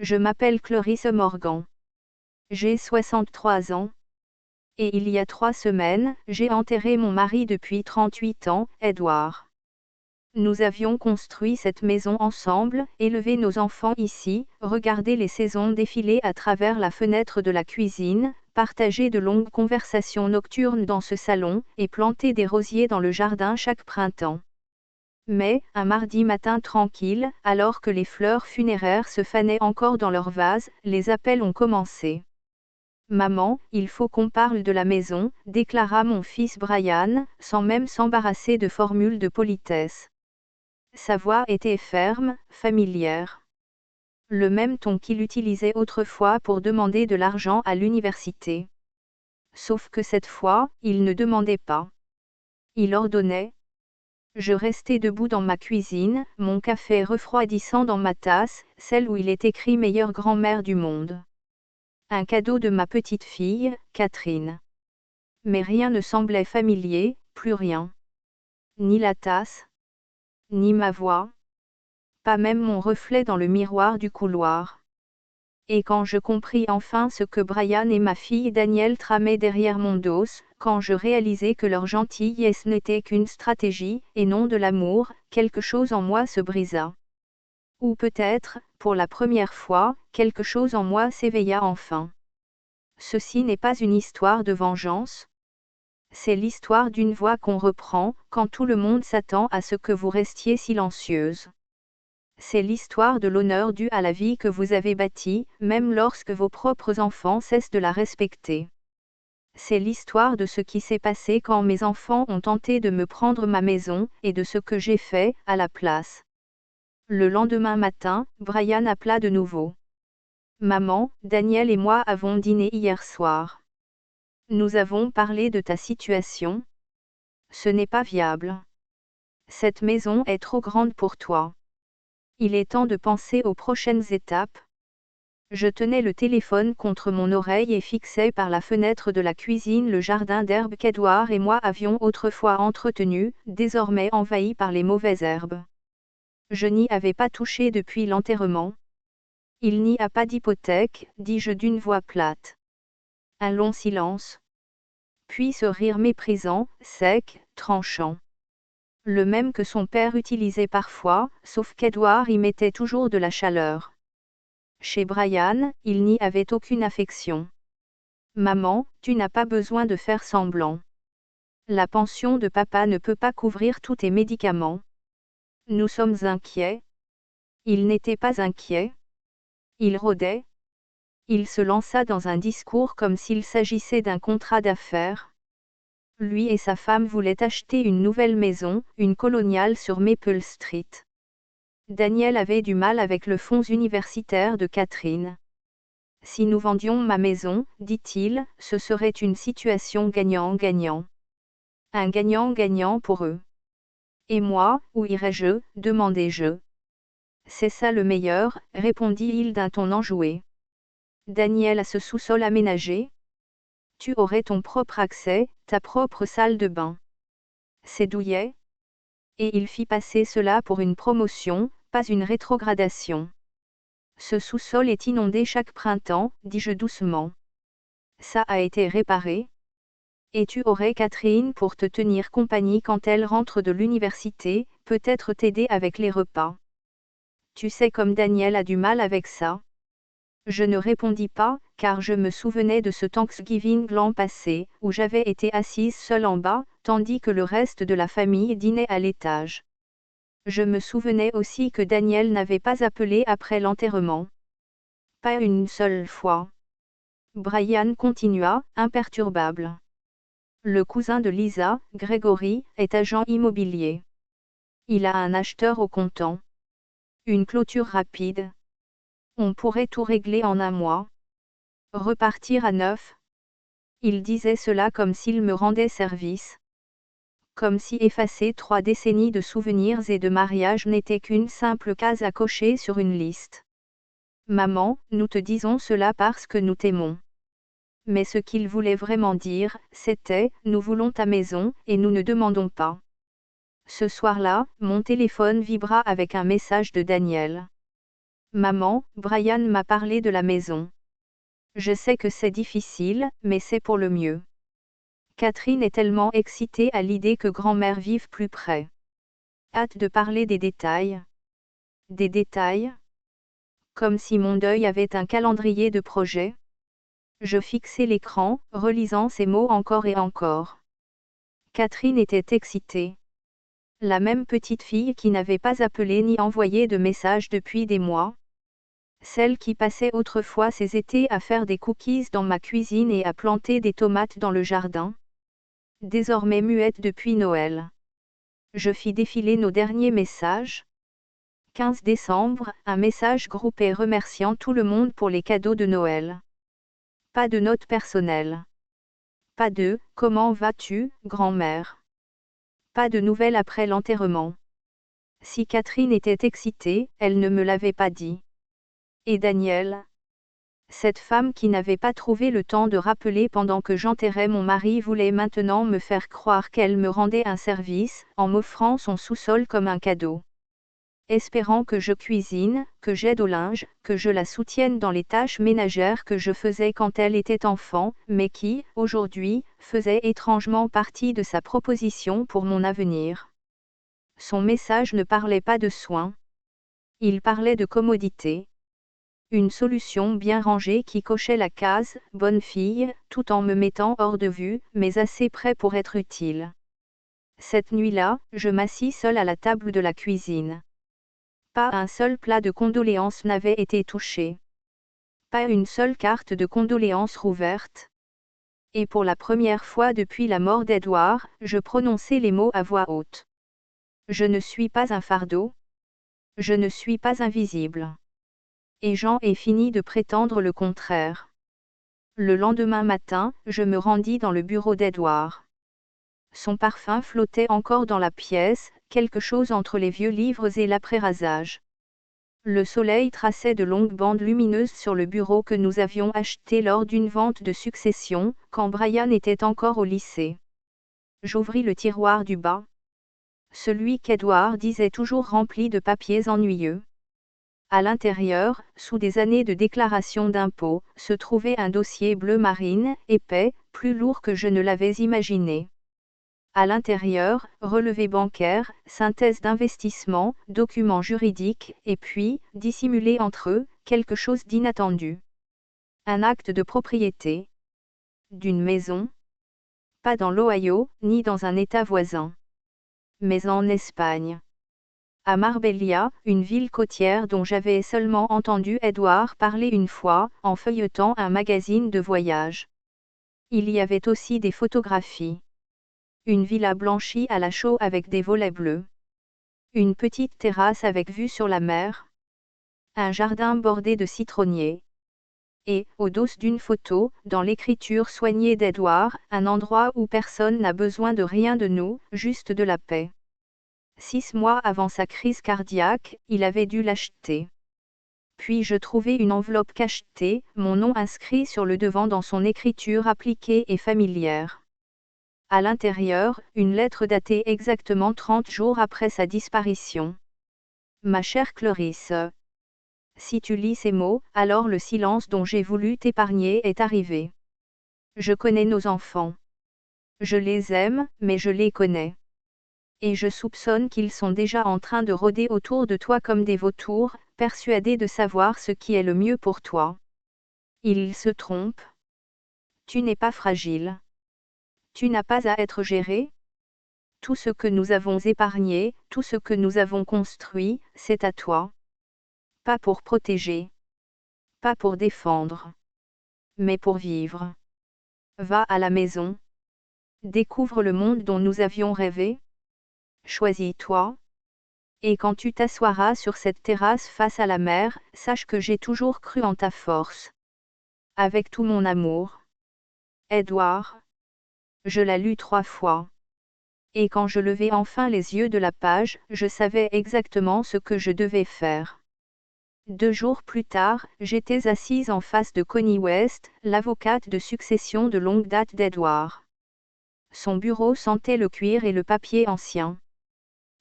Je m'appelle Clarisse Morgan. J'ai 63 ans. Et il y a 3 semaines, j'ai enterré mon mari depuis 38 ans, Edward. Nous avions construit cette maison ensemble, élevé nos enfants ici, regardé les saisons défiler à travers la fenêtre de la cuisine, partagé de longues conversations nocturnes dans ce salon, et planté des rosiers dans le jardin chaque printemps. Mais, un mardi matin tranquille, alors que les fleurs funéraires se fanaient encore dans leurs vases, les appels ont commencé. Maman, il faut qu'on parle de la maison, déclara mon fils Brian, sans même s'embarrasser de formules de politesse. Sa voix était ferme, familière. Le même ton qu'il utilisait autrefois pour demander de l'argent à l'université. Sauf que cette fois, il ne demandait pas. Il ordonnait. Je restais debout dans ma cuisine, mon café refroidissant dans ma tasse, celle où il est écrit meilleure grand-mère du monde. Un cadeau de ma petite fille, Catherine. Mais rien ne semblait familier, plus rien. Ni la tasse, ni ma voix, pas même mon reflet dans le miroir du couloir. Et quand je compris enfin ce que Brian et ma fille Danielle tramaient derrière mon dos, quand je réalisai que leur gentillesse n'était qu'une stratégie, et non de l'amour, quelque chose en moi se brisa. Ou peut-être, pour la première fois, quelque chose en moi s'éveilla enfin. Ceci n'est pas une histoire de vengeance. C'est l'histoire d'une voix qu'on reprend, quand tout le monde s'attend à ce que vous restiez silencieuse. C'est l'histoire de l'honneur dû à la vie que vous avez bâtie, même lorsque vos propres enfants cessent de la respecter. C'est l'histoire de ce qui s'est passé quand mes enfants ont tenté de me prendre ma maison, et de ce que j'ai fait, à la place. Le lendemain matin, Brian appela de nouveau. Maman, Daniel et moi avons dîné hier soir. Nous avons parlé de ta situation. Ce n'est pas viable. Cette maison est trop grande pour toi. Il est temps de penser aux prochaines étapes. Je tenais le téléphone contre mon oreille et fixais par la fenêtre de la cuisine le jardin d'herbes qu'Edouard et moi avions autrefois entretenu, désormais envahi par les mauvaises herbes. Je n'y avais pas touché depuis l'enterrement. Il n'y a pas d'hypothèque, dis-je d'une voix plate. Un long silence. Puis ce rire méprisant, sec, tranchant. Le même que son père utilisait parfois, sauf qu'Edouard y mettait toujours de la chaleur. Chez Brian, il n'y avait aucune affection. Maman, tu n'as pas besoin de faire semblant. La pension de papa ne peut pas couvrir tous tes médicaments. Nous sommes inquiets. Il n'était pas inquiet. Il rôdait. Il se lança dans un discours comme s'il s'agissait d'un contrat d'affaires. Lui et sa femme voulaient acheter une nouvelle maison, une coloniale sur Maple Street. Daniel avait du mal avec le fonds universitaire de Catherine. Si nous vendions ma maison, dit-il, ce serait une situation gagnant-gagnant. Un gagnant-gagnant pour eux. Et moi, où irais-je, demandai-je. C'est ça le meilleur, répondit-il d'un ton enjoué. Daniel a ce sous-sol aménagé. Tu aurais ton propre accès, ta propre salle de bain. C'est douillet. Et il fit passer cela pour une promotion, pas une rétrogradation. Ce sous-sol est inondé chaque printemps, dis-je doucement. Ça a été réparé. Et tu aurais Catherine pour te tenir compagnie quand elle rentre de l'université, peut-être t'aider avec les repas. Tu sais comme Daniel a du mal avec ça. Je ne répondis pas, car je me souvenais de ce Thanksgiving l'an passé, où j'avais été assise seule en bas, tandis que le reste de la famille dînait à l'étage. Je me souvenais aussi que Daniel n'avait pas appelé après l'enterrement. Pas une seule fois. Brian continua, imperturbable. Le cousin de Lisa, Gregory, est agent immobilier. Il a un acheteur au comptant. Une clôture rapide. On pourrait tout régler en un mois. Repartir à neuf. Il disait cela comme s'il me rendait service. Comme si effacer 3 décennies de souvenirs et de mariage n'était qu'une simple case à cocher sur une liste. Maman, nous te disons cela parce que nous t'aimons. Mais ce qu'il voulait vraiment dire, c'était, nous voulons ta maison, et nous ne demandons pas. Ce soir-là, mon téléphone vibra avec un message de Daniel. Maman, Brian m'a parlé de la maison. Je sais que c'est difficile, mais c'est pour le mieux. Catherine est tellement excitée à l'idée que grand-mère vive plus près. Hâte de parler des détails. Des détails? Comme si mon deuil avait un calendrier de projets. Je fixais l'écran, relisant ces mots encore et encore. Catherine était excitée. La même petite fille qui n'avait pas appelé ni envoyé de message depuis des mois. Celle qui passait autrefois ses étés à faire des cookies dans ma cuisine et à planter des tomates dans le jardin. Désormais muette depuis Noël. Je fis défiler nos derniers messages. 15 décembre, un message groupé remerciant tout le monde pour les cadeaux de Noël. Pas de note personnelle. Pas de « Comment vas-tu, grand-mère ?» Pas de nouvelles après l'enterrement. Si Catherine était excitée, elle ne me l'avait pas dit. Et Daniel? Cette femme qui n'avait pas trouvé le temps de rappeler pendant que j'enterrais mon mari voulait maintenant me faire croire qu'elle me rendait un service, en m'offrant son sous-sol comme un cadeau. Espérant que je cuisine, que j'aide au linge, que je la soutienne dans les tâches ménagères que je faisais quand elle était enfant, mais qui, aujourd'hui, faisaient étrangement partie de sa proposition pour mon avenir. Son message ne parlait pas de soins. Il parlait de commodité. Une solution bien rangée qui cochait la case « bonne fille », tout en me mettant hors de vue, mais assez près pour être utile. Cette nuit-là, je m'assis seule à la table de la cuisine. Pas un seul plat de condoléances n'avait été touché. Pas une seule carte de condoléances rouverte. Et pour la première fois depuis la mort d'Edouard, je prononçais les mots à voix haute. Je ne suis pas un fardeau. Je ne suis pas invisible. Et j'en ai fini de prétendre le contraire. Le lendemain matin, je me rendis dans le bureau d'Edouard. Son parfum flottait encore dans la pièce, quelque chose entre les vieux livres et l'après-rasage. Le soleil traçait de longues bandes lumineuses sur le bureau que nous avions acheté lors d'une vente de succession, quand Brian était encore au lycée. J'ouvris le tiroir du bas. Celui qu'Edouard disait toujours rempli de papiers ennuyeux. À l'intérieur, sous des années de déclaration d'impôts, se trouvait un dossier bleu marine, épais, plus lourd que je ne l'avais imaginé. À l'intérieur, relevés bancaires, synthèse d'investissement, documents juridiques, et puis, dissimulés entre eux, quelque chose d'inattendu. Un acte de propriété. D'une maison. Pas dans l'Ohio, ni dans un État voisin. Mais en Espagne. À Marbella, une ville côtière dont j'avais seulement entendu Edouard parler une fois, en feuilletant un magazine de voyage. Il y avait aussi des photographies. Une villa blanchie à la chaux avec des volets bleus. Une petite terrasse avec vue sur la mer. Un jardin bordé de citronniers. Et, au dos d'une photo, dans l'écriture soignée d'Edouard, un endroit où personne n'a besoin de rien de nous, juste de la paix. 6 mois avant sa crise cardiaque, il avait dû l'acheter. Puis je trouvai une enveloppe cachetée, mon nom inscrit sur le devant dans son écriture appliquée et familière. À l'intérieur, une lettre datée exactement 30 jours après sa disparition. Ma chère Clarisse. Si tu lis ces mots, alors le silence dont j'ai voulu t'épargner est arrivé. Je connais nos enfants. Je les aime, mais je les connais. Et je soupçonne qu'ils sont déjà en train de rôder autour de toi comme des vautours, persuadés de savoir ce qui est le mieux pour toi. Ils se trompent. Tu n'es pas fragile. Tu n'as pas à être géré. Tout ce que nous avons épargné, tout ce que nous avons construit, c'est à toi. Pas pour protéger. Pas pour défendre. Mais pour vivre. Va à la maison. Découvre le monde dont nous avions rêvé. Choisis-toi. Et quand tu t'assoiras sur cette terrasse face à la mer, sache que j'ai toujours cru en ta force. Avec tout mon amour. Edouard. Je la lus 3 fois. Et quand je levai enfin les yeux de la page, je savais exactement ce que je devais faire. 2 jours plus tard, j'étais assise en face de Connie West, l'avocate de succession de longue date d'Edouard. Son bureau sentait le cuir et le papier ancien.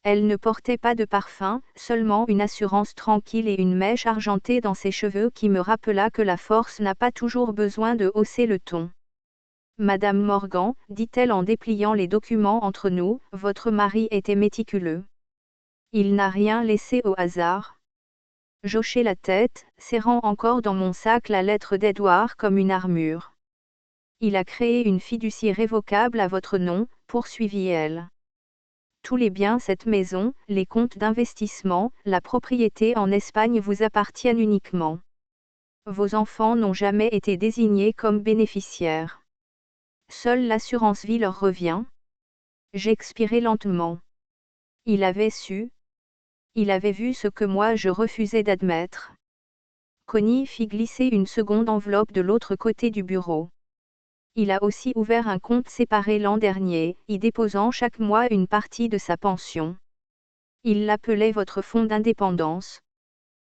Elle ne portait pas de parfum, seulement une assurance tranquille et une mèche argentée dans ses cheveux qui me rappela que la force n'a pas toujours besoin de hausser le ton. Madame Morgan, dit-elle en dépliant les documents entre nous, votre mari était méticuleux. Il n'a rien laissé au hasard. J'hochai la tête, serrant encore dans mon sac la lettre d'Edouard comme une armure. Il a créé une fiducie révocable à votre nom, poursuivit-elle. Tous les biens, cette maison, les comptes d'investissement, la propriété en Espagne vous appartiennent uniquement. Vos enfants n'ont jamais été désignés comme bénéficiaires. Seule l'assurance vie leur revient. J'expirai lentement. Il avait su. Il avait vu ce que moi je refusais d'admettre. Connie fit glisser une seconde enveloppe de l'autre côté du bureau. Il a aussi ouvert un compte séparé l'an dernier, y déposant chaque mois une partie de sa pension. Il l'appelait votre fonds d'indépendance.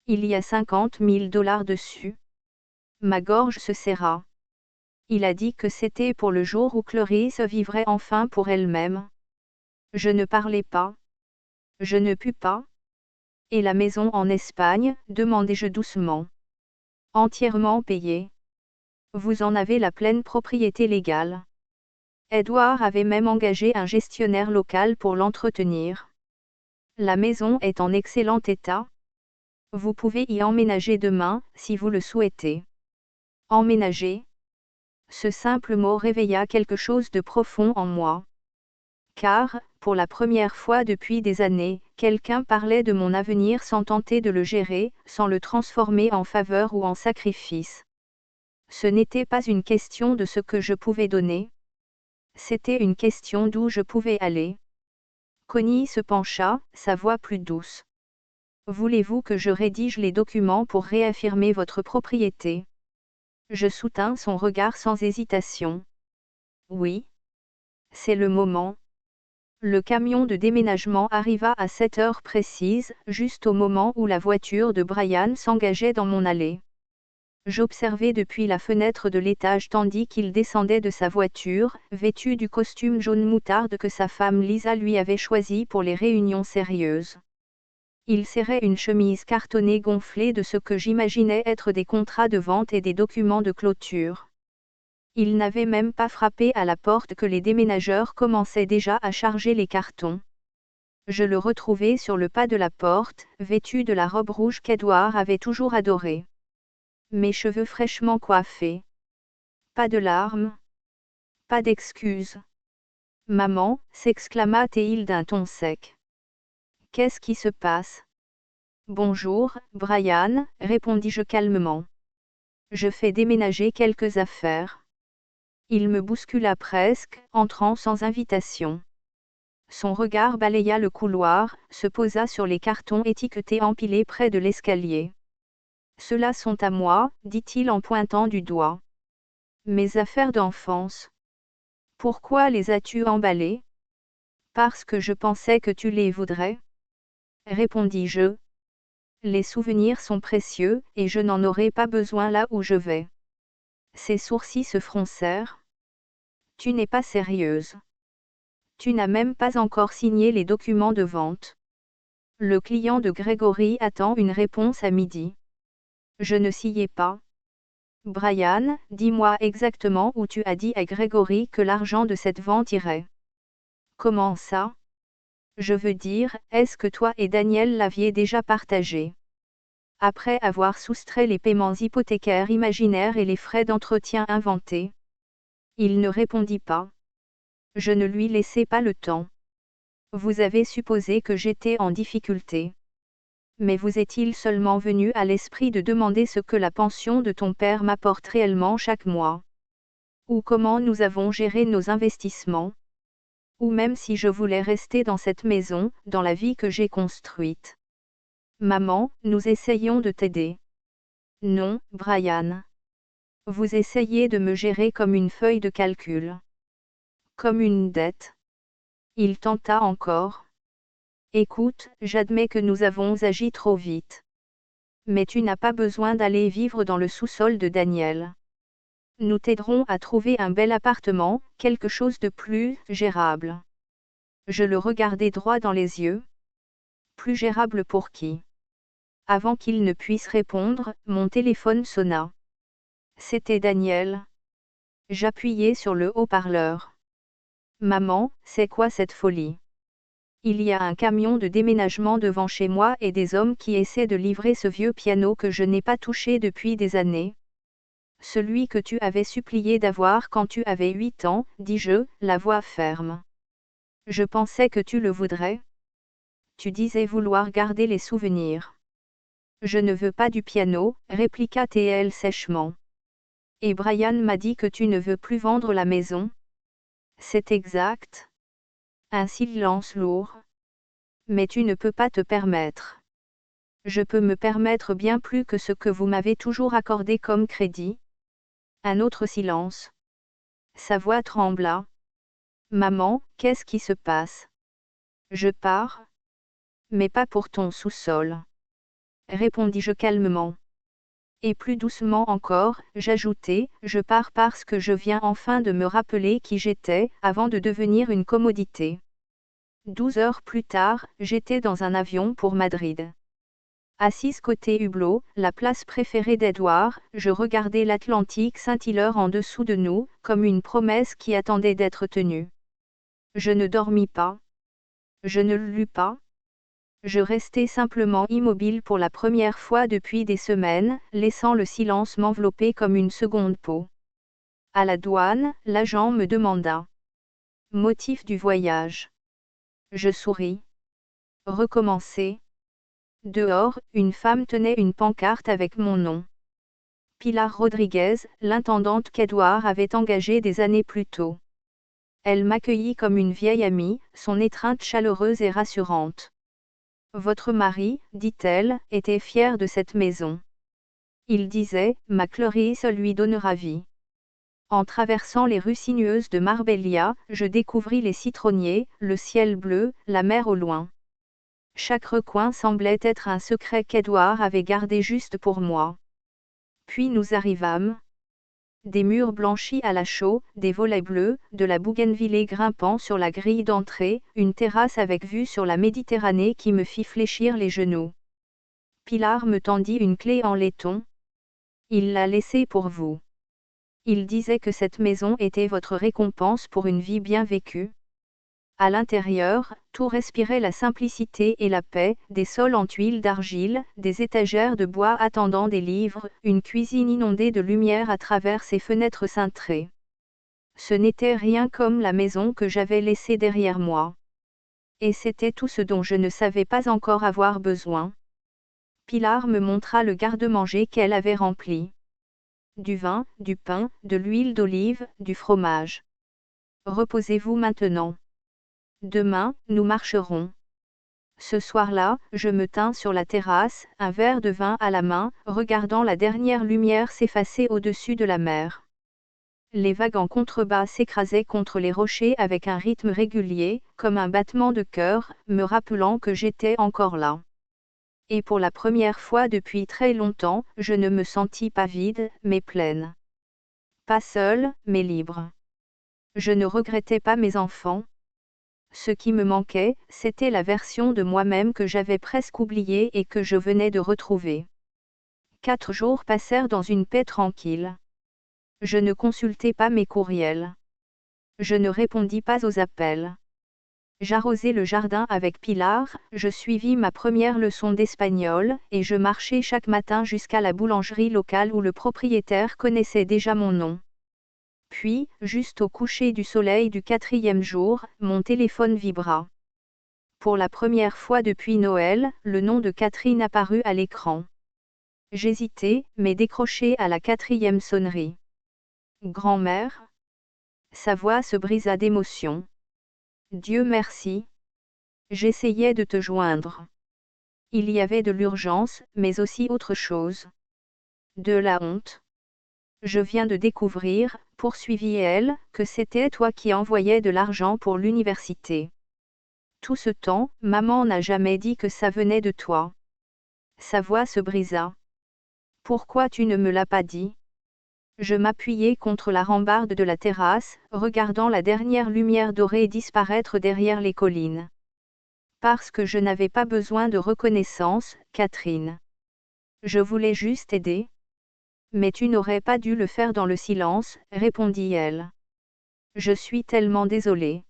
Il y a 50 000 $ dessus. Ma gorge se serra. Il a dit que c'était pour le jour où Clarisse vivrait enfin pour elle-même. Je ne parlais pas. Je ne pus pas. Et la maison en Espagne, demandai-je doucement. Entièrement payée. Vous en avez la pleine propriété légale. Edouard avait même engagé un gestionnaire local pour l'entretenir. La maison est en excellent état. Vous pouvez y emménager demain, si vous le souhaitez. Emménager. Ce simple mot réveilla quelque chose de profond en moi. Car, pour la première fois depuis des années, quelqu'un parlait de mon avenir sans tenter de le gérer, sans le transformer en faveur ou en sacrifice. Ce n'était pas une question de ce que je pouvais donner. C'était une question d'où je pouvais aller. Connie se pencha, sa voix plus douce. Voulez-vous que je rédige les documents pour réaffirmer votre propriété? Je soutins son regard sans hésitation. Oui. C'est le moment. Le camion de déménagement arriva à 7 heures précises, juste au moment où la voiture de Brian s'engageait dans mon allée. J'observais depuis la fenêtre de l'étage tandis qu'il descendait de sa voiture, vêtu du costume jaune moutarde que sa femme Lisa lui avait choisi pour les réunions sérieuses. Il serrait une chemise cartonnée gonflée de ce que j'imaginais être des contrats de vente et des documents de clôture. Il n'avait même pas frappé à la porte que les déménageurs commençaient déjà à charger les cartons. Je le retrouvai sur le pas de la porte, vêtu de la robe rouge qu'Edouard avait toujours adorée. Mes cheveux fraîchement coiffés. Pas de larmes. Pas d'excuses. Maman, s'exclama-t-il d'un ton sec. Qu'est-ce qui se passe? Bonjour, Brian, répondis-je calmement. Je fais déménager quelques affaires. Il me bouscula presque, entrant sans invitation. Son regard balaya le couloir, se posa sur les cartons étiquetés empilés près de l'escalier. Ceux-là sont à moi, dit-il en pointant du doigt. Mes affaires d'enfance. Pourquoi les as-tu emballées? Parce que je pensais que tu les voudrais. Répondis-je. Les souvenirs sont précieux, et je n'en aurai pas besoin là où je vais. Ses sourcils se froncèrent. Tu n'es pas sérieuse. Tu n'as même pas encore signé les documents de vente. Le client de Grégory attend une réponse à midi. Je ne s'y ai pas. Brian, dis-moi exactement où tu as dit à Grégory que l'argent de cette vente irait. Comment ça? Je veux dire, est-ce que toi et Daniel l'aviez déjà partagé? Après avoir soustrait les paiements hypothécaires imaginaires et les frais d'entretien inventés. Il ne répondit pas. Je ne lui laissai pas le temps. Vous avez supposé que j'étais en difficulté. Mais vous est-il seulement venu à l'esprit de demander ce que la pension de ton père m'apporte réellement chaque mois? Ou comment nous avons géré nos investissements? Ou même si je voulais rester dans cette maison, dans la vie que j'ai construite? Maman, nous essayons de t'aider. Non, Brian. Vous essayez de me gérer comme une feuille de calcul. Comme une dette. Il tenta encore. Écoute, j'admets que nous avons agi trop vite. Mais tu n'as pas besoin d'aller vivre dans le sous-sol de Daniel. Nous t'aiderons à trouver un bel appartement, quelque chose de plus gérable. Je le regardai droit dans les yeux. Plus gérable pour qui? Avant qu'il ne puisse répondre, mon téléphone sonna. C'était Daniel. J'appuyai sur le haut-parleur. Maman, c'est quoi cette folie? Il y a un camion de déménagement devant chez moi et des hommes qui essaient de livrer ce vieux piano que je n'ai pas touché depuis des années. Celui que tu avais supplié d'avoir quand tu avais 8 ans, dis-je, la voix ferme. Je pensais que tu le voudrais. Tu disais vouloir garder les souvenirs. Je ne veux pas du piano, répliqua TL sèchement. Et Brian m'a dit que tu ne veux plus vendre la maison. C'est exact. Un silence lourd. Mais tu ne peux pas te permettre. Je peux me permettre bien plus que ce que vous m'avez toujours accordé comme crédit. Un autre silence. Sa voix trembla. Maman, qu'est-ce qui se passe? Je pars. Mais pas pour ton sous-sol. Répondis-je calmement. Et plus doucement encore, j'ajoutai, je pars parce que je viens enfin de me rappeler qui j'étais, avant de devenir une commodité. 12 heures plus tard, j'étais dans un avion pour Madrid. Assise côté hublot, la place préférée d'Edouard, je regardais l'Atlantique scintilleur en dessous de nous, comme une promesse qui attendait d'être tenue. Je ne dormis pas. Je ne lus pas. Je restai simplement immobile pour la première fois depuis des semaines, laissant le silence m'envelopper comme une seconde peau. À la douane, l'agent me demanda. Motif du voyage. Je souris. Recommencer. Dehors, une femme tenait une pancarte avec mon nom. Pilar Rodriguez, l'intendante qu'Edouard avait engagée des années plus tôt. Elle m'accueillit comme une vieille amie, son étreinte chaleureuse et rassurante. Votre mari, dit-elle, était fier de cette maison. Il disait, ma Clarisse lui donnera vie. En traversant les rues sinueuses de Marbella, je découvris les citronniers, le ciel bleu, la mer au loin. Chaque recoin semblait être un secret qu'Edouard avait gardé juste pour moi. Puis nous arrivâmes. Des murs blanchis à la chaux, des volets bleus, de la bougainvillée grimpant sur la grille d'entrée, une terrasse avec vue sur la Méditerranée qui me fit fléchir les genoux. Pilar me tendit une clé en laiton. Il l'a laissée pour vous. Il disait que cette maison était votre récompense pour une vie bien vécue. À l'intérieur, tout respirait la simplicité et la paix, des sols en tuiles d'argile, des étagères de bois attendant des livres, une cuisine inondée de lumière à travers ses fenêtres cintrées. Ce n'était rien comme la maison que j'avais laissée derrière moi. Et c'était tout ce dont je ne savais pas encore avoir besoin. Pilar me montra le garde-manger qu'elle avait rempli. Du vin, du pain, de l'huile d'olive, du fromage. Reposez-vous maintenant. Demain, nous marcherons. Ce soir-là, je me tins sur la terrasse, un verre de vin à la main, regardant la dernière lumière s'effacer au-dessus de la mer. Les vagues en contrebas s'écrasaient contre les rochers avec un rythme régulier, comme un battement de cœur, me rappelant que j'étais encore là. Et pour la première fois depuis très longtemps, je ne me sentis pas vide, mais pleine. Pas seule, mais libre. Je ne regrettais pas mes enfants. Ce qui me manquait, c'était la version de moi-même que j'avais presque oubliée et que je venais de retrouver. 4 jours passèrent dans une paix tranquille. Je ne consultai pas mes courriels. Je ne répondis pas aux appels. J'arrosai le jardin avec Pilar, je suivis ma première leçon d'espagnol, et je marchai chaque matin jusqu'à la boulangerie locale où le propriétaire connaissait déjà mon nom. Puis, juste au coucher du soleil du 4e jour, mon téléphone vibra. Pour la première fois depuis Noël, le nom de Catherine apparut à l'écran. J'hésitai, mais décrochai à la 4e sonnerie. Grand-mère? Sa voix se brisa d'émotion. Dieu merci. J'essayais de te joindre. Il y avait de l'urgence, mais aussi autre chose. De la honte. Je viens de découvrir, poursuivit-elle, que c'était toi qui envoyais de l'argent pour l'université. Tout ce temps, maman n'a jamais dit que ça venait de toi. Sa voix se brisa. Pourquoi tu ne me l'as pas dit? Je m'appuyai contre la rambarde de la terrasse, regardant la dernière lumière dorée disparaître derrière les collines. Parce que je n'avais pas besoin de reconnaissance, Catherine. Je voulais juste aider. Mais tu n'aurais pas dû le faire dans le silence, répondit-elle. Je suis tellement désolée.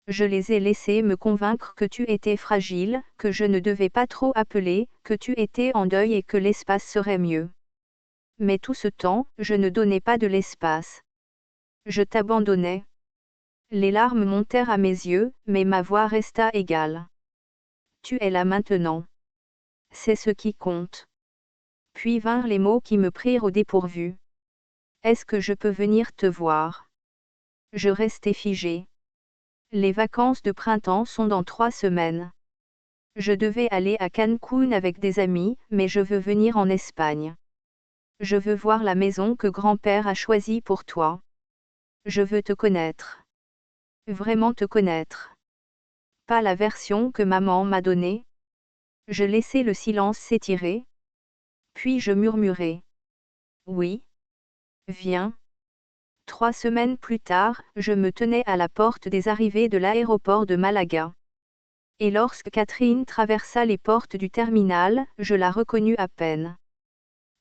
Je les ai laissés me convaincre que tu étais fragile, que je ne devais pas trop appeler, que tu étais en deuil et que l'espace serait mieux. Mais tout ce temps, je ne donnais pas de l'espace. Je t'abandonnais. Les larmes montèrent à mes yeux, mais ma voix resta égale. Tu es là maintenant. C'est ce qui compte. Puis vinrent les mots qui me prirent au dépourvu. Est-ce que je peux venir te voir? Je restai figée. Les vacances de printemps sont dans 3 semaines. Je devais aller à Cancun avec des amis, mais je veux venir en Espagne. Je veux voir la maison que grand-père a choisie pour toi. Je veux te connaître. Vraiment te connaître. Pas la version que maman m'a donnée. Je laissai le silence s'étirer. Puis je murmurai. Oui. Viens. 3 semaines plus tard, je me tenais à la porte des arrivées de l'aéroport de Malaga. Et lorsque Catherine traversa les portes du terminal, je la reconnus à peine.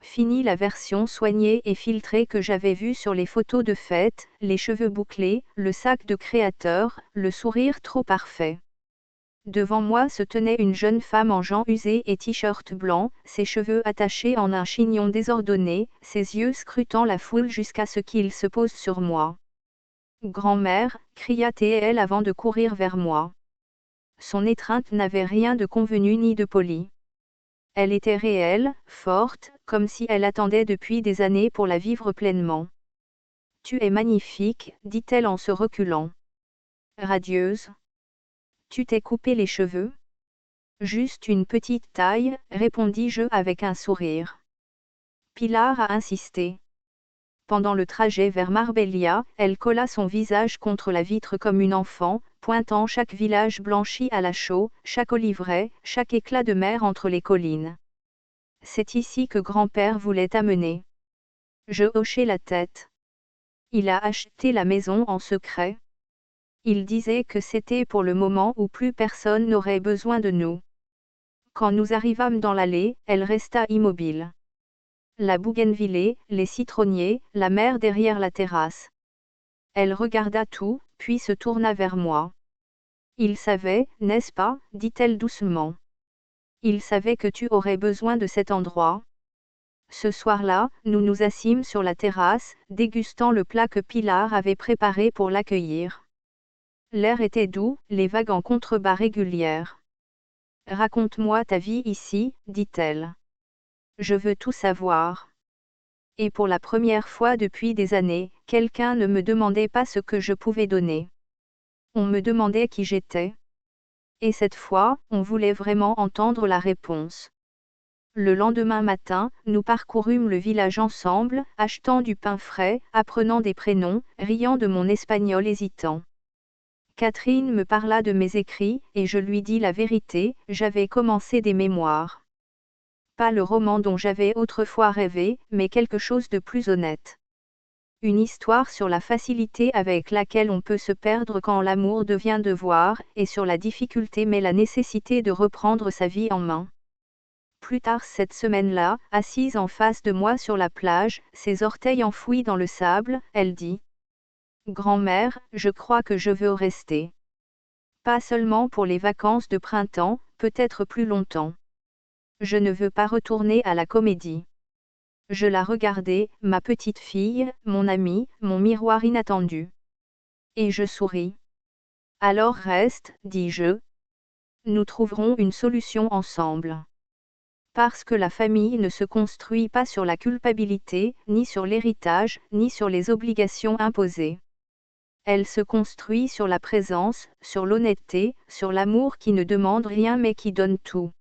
Fini la version soignée et filtrée que j'avais vue sur les photos de fête, les cheveux bouclés, le sac de créateur, le sourire trop parfait. Devant moi se tenait une jeune femme en jeans usés et t-shirt blanc, ses cheveux attachés en un chignon désordonné, ses yeux scrutant la foule jusqu'à ce qu'ils se posent sur moi. « Grand-mère » cria-t-elle avant de courir vers moi. Son étreinte n'avait rien de convenu ni de poli. Elle était réelle, forte, comme si elle attendait depuis des années pour la vivre pleinement. « Tu es magnifique » dit-elle en se reculant. « Radieuse. Tu t'es coupé les cheveux? » Juste une petite taille, répondis-je avec un sourire. Pilar a insisté. Pendant le trajet vers Marbella, elle colla son visage contre la vitre comme une enfant, pointant chaque village blanchi à la chaux, chaque oliveraie, chaque éclat de mer entre les collines. C'est ici que grand-père voulait amener. Je hochai la tête. Il a acheté la maison en secret. Il disait que c'était pour le moment où plus personne n'aurait besoin de nous. Quand nous arrivâmes dans l'allée, elle resta immobile. La bougainvillée, les citronniers, la mer derrière la terrasse. Elle regarda tout, puis se tourna vers moi. Il savait, n'est-ce pas, dit-elle doucement. Il savait que tu aurais besoin de cet endroit. Ce soir-là, nous nous assîmes sur la terrasse, dégustant le plat que Pilar avait préparé pour l'accueillir. L'air était doux, les vagues en contrebas régulières. Raconte-moi ta vie ici, dit-elle. Je veux tout savoir. Et pour la première fois depuis des années, quelqu'un ne me demandait pas ce que je pouvais donner. On me demandait qui j'étais. Et cette fois, on voulait vraiment entendre la réponse. Le lendemain matin, nous parcourûmes le village ensemble, achetant du pain frais, apprenant des prénoms, riant de mon espagnol hésitant. Catherine me parla de mes écrits, et je lui dis la vérité, j'avais commencé des mémoires. Pas le roman dont j'avais autrefois rêvé, mais quelque chose de plus honnête. Une histoire sur la facilité avec laquelle on peut se perdre quand l'amour devient devoir, et sur la difficulté mais la nécessité de reprendre sa vie en main. Plus tard cette semaine-là, assise en face de moi sur la plage, ses orteils enfouis dans le sable, elle dit. Grand-mère, je crois que je veux rester. Pas seulement pour les vacances de printemps, peut-être plus longtemps. Je ne veux pas retourner à la comédie. Je la regardai, ma petite fille, mon amie, mon miroir inattendu. Et je souris. Alors reste, dis-je. Nous trouverons une solution ensemble. Parce que la famille ne se construit pas sur la culpabilité, ni sur l'héritage, ni sur les obligations imposées. Elle se construit sur la présence, sur l'honnêteté, sur l'amour qui ne demande rien mais qui donne tout.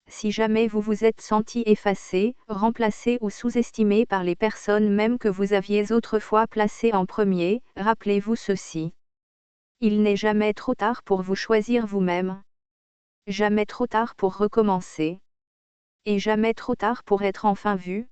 Si jamais vous vous êtes senti effacé, remplacé ou sous-estimé par les personnes même que vous aviez autrefois placées en premier, rappelez-vous ceci. Il n'est jamais trop tard pour vous choisir vous-même. Jamais trop tard pour recommencer. Et jamais trop tard pour être enfin vu,